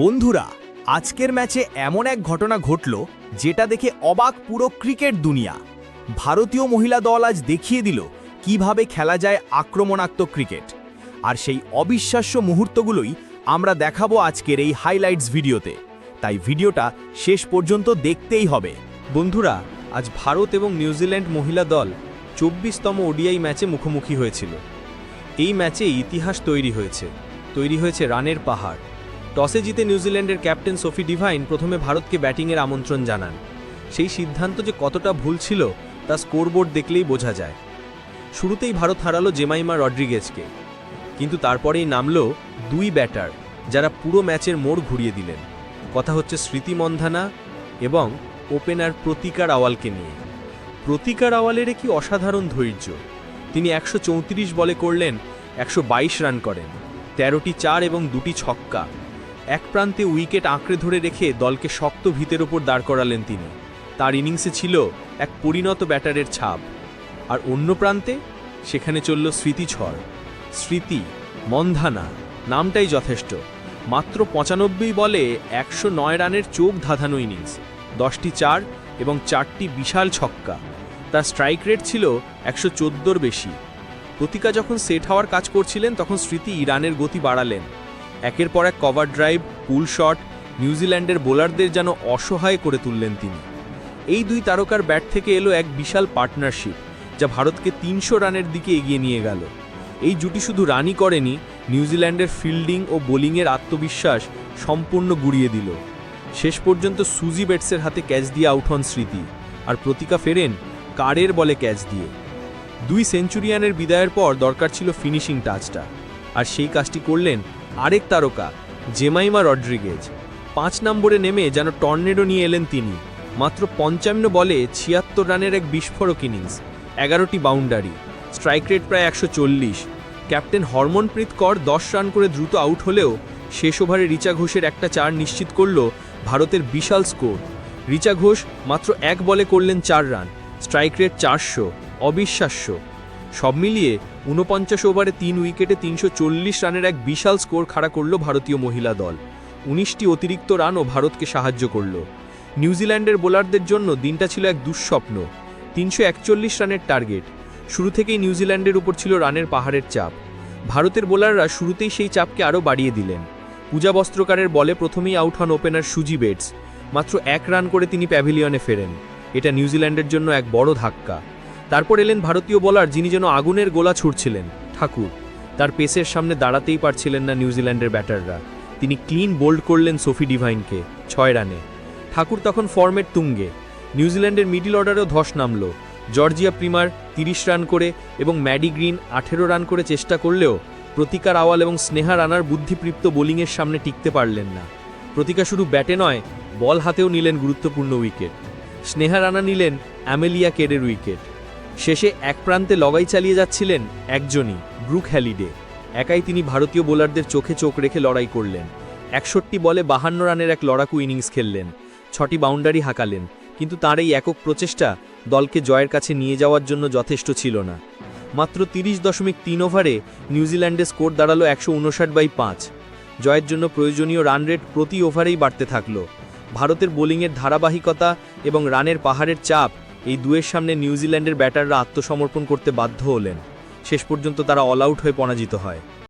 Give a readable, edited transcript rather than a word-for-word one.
বন্ধুরা, আজকের ম্যাচে এমন এক ঘটনা ঘটল যেটা দেখে অবাক পুরো ক্রিকেট দুনিয়া। ভারতীয় মহিলা দল আজ দেখিয়ে দিল কিভাবে খেলা যায় আক্রমণাত্মক ক্রিকেট। আর সেই অবিশ্বাস্য মুহূর্তগুলোই আমরা দেখাবো আজকের এই হাইলাইটস ভিডিওতে। তাই ভিডিওটা শেষ পর্যন্ত দেখতেই হবে। বন্ধুরা, আজ ভারত এবং নিউজিল্যান্ড মহিলা দল 24তম ওডিআই ম্যাচে মুখোমুখি হয়েছিল। এই ম্যাচে ইতিহাস তৈরি হয়েছে রানের পাহাড়। টসে জিতে নিউজিল্যান্ডের ক্যাপ্টেন সোফি ডিভাইন প্রথমে ভারতকে ব্যাটিংয়ের আমন্ত্রণ জানান। সেই সিদ্ধান্ত যে কতটা ভুল ছিল তা স্কোরবোর্ড দেখলেই বোঝা যায়। শুরুতেই ভারত হারালো জেমাইমা রড্রিগেজকে, কিন্তু তারপরেই নামলো দুই ব্যাটার যারা পুরো ম্যাচের মোড় ঘুরিয়ে দিলেন। কথা হচ্ছে স্মৃতি মন্ধানা এবং ওপেনার প্রতিকা রাওয়ালকে নিয়ে। প্রতিকা রাওয়ালের কি অসাধারণ ধৈর্য! তিনি 134 বলে করলেন 122 রান করেন, 13টি চার এবং 2টি ছক্কা। এক প্রান্তে উইকেট আঁকড়ে ধরে রেখে দলকে শক্ত ভিতের ওপর দাঁড় করালেন তিনি। তার ইনিংসে ছিল এক পরিণত ব্যাটারের ছাপ। আর অন্য প্রান্তে সেখানে চলল স্মৃতিঝড়। স্মৃতি মন্ধানা নামটাই যথেষ্ট। মাত্র 95 বলে 109 রানের চোখ ধাঁধানো ইনিংস, 10টি চার এবং 4টি বিশাল ছক্কা। তার স্ট্রাইক রেট ছিল 114-র বেশি। প্রতিকা যখন সেট হওয়ার কাজ করছিলেন তখন স্মৃতি রানের গতি বাড়ালেন। একের পর এক কভার ড্রাইভ, পুল শট নিউজিল্যান্ডের বোলারদের যেন অসহায় করে তুললেন তিনি। এই দুই তারকার ব্যাট থেকে এলো এক বিশাল পার্টনারশিপ, যা ভারতকে 300 রানের দিকে এগিয়ে নিয়ে গেল। এই জুটি শুধু রানই করেনি, নিউজিল্যান্ডের ফিল্ডিং ও বোলিংয়ের আত্মবিশ্বাস সম্পূর্ণ গুড়িয়ে দিল। শেষ পর্যন্ত সুজি বেটসের হাতে ক্যাচ দিয়ে আউট হন স্মৃতি, আর প্রতিকা ফেরেন কারের বলে ক্যাচ দিয়ে। দুই সেঞ্চুরিয়ানের বিদায়ের পর দরকার ছিল ফিনিশিং টাচটা, আর সেই কাজটি করলেন আরেক তারকা জেমাইমা রড্রিগেজ। 5 নম্বরে নেমে যেন টর্নেডো নিয়ে এলেন তিনি। মাত্র 55 বলে 76 রানের এক বিস্ফোরক ইনিংস, 11টি বাউন্ডারি, স্ট্রাইক রেট প্রায় 140। ক্যাপ্টেন হরমনপ্রীত কর 10 রান করে দ্রুত আউট হলেও শেষ ওভারে রিচা ঘোষের একটা চার নিশ্চিত করল ভারতের বিশাল স্কোর। রিচা ঘোষ মাত্র 1 বলে করলেন 4 রান, স্ট্রাইক রেট 400, অবিশ্বাস্য। সব মিলিয়ে 49 ওভারে 3 উইকেটে 340 রানের এক বিশাল স্কোর খাড়া করল ভারতীয় মহিলা দল। 19টি অতিরিক্ত রানও ভারতকে সাহায্য করল। নিউজিল্যান্ডের বোলারদের জন্য দিনটা ছিল এক দুঃস্বপ্ন। 341 রানের টার্গেট। শুরু থেকেই নিউজিল্যান্ডের উপর ছিল রানের পাহাড়ের চাপ। ভারতের বোলাররা শুরুতেই সেই চাপকে আরও বাড়িয়ে দিলেন। পূজা বস্ত্রকারের বলে প্রথমেই আউট হন ওপেনার সুজি বেটস। মাত্র 1 রান করে তিনি প্যাভিলিয়নে ফেরেন। এটা নিউজিল্যান্ডের জন্য এক বড় ধাক্কা। তারপর এলেন ভারতীয় বোলার যিনি যেন আগুনের গোলা ছুড়ছিলেন, ঠাকুর। তার পেসের সামনে দাঁড়াতেই পারছিলেন না নিউজিল্যান্ডের ব্যাটাররা। তিনি ক্লিন বোল্ড করলেন সোফি ডিভাইনকে 6 রানে। ঠাকুর তখন ফর্মের তুঙ্গে। নিউজিল্যান্ডের মিডল অর্ডারেও ধস নামল। জর্জিয়া প্রিমার 30 রান করে এবং ম্যাডি গ্রিন 18 রান করে চেষ্টা করলেও প্রতিকা রাওয়াল এবং স্নেহা রানার বুদ্ধিপ্রিপ্ত বোলিংয়ের সামনে টিকতে পারলেন না। প্রতিকা শুধু ব্যাটে নয়, বল হাতেও নিলেন গুরুত্বপূর্ণ উইকেট। স্নেহা রানা নিলেন অ্যামেলিয়া কেরের উইকেট। শেষে এক প্রান্তে লগাই চালিয়ে যাচ্ছিলেন একজনই, ব্রুক হ্যালিডে। একাই তিনি ভারতীয় বোলারদের চোখে চোখ রেখে লড়াই করলেন। 61 বলে 52 রানের এক লড়াকু ইনিংস খেললেন, 6টি বাউন্ডারি হাঁকালেন। কিন্তু তার এই একক প্রচেষ্টা দলকে জয়ের কাছে নিয়ে যাওয়ার জন্য যথেষ্ট ছিল না। মাত্র 30.3 ওভারে নিউজিল্যান্ডের স্কোর দাঁড়ালো 159/5। জয়ের জন্য প্রয়োজনীয় রান রেট প্রতি ওভারেই বাড়তে থাকল। ভারতের বোলিংয়ের ধারাবাহিকতা এবং রানের পাহাড়ের চাপ, এই দুয়ের সামনে নিউজিল্যান্ডের ব্যাটাররা আত্মসমর্পণ করতে বাধ্য হলেন। শেষ পর্যন্ত তারা অল আউট হয়ে পরাজিত হয়।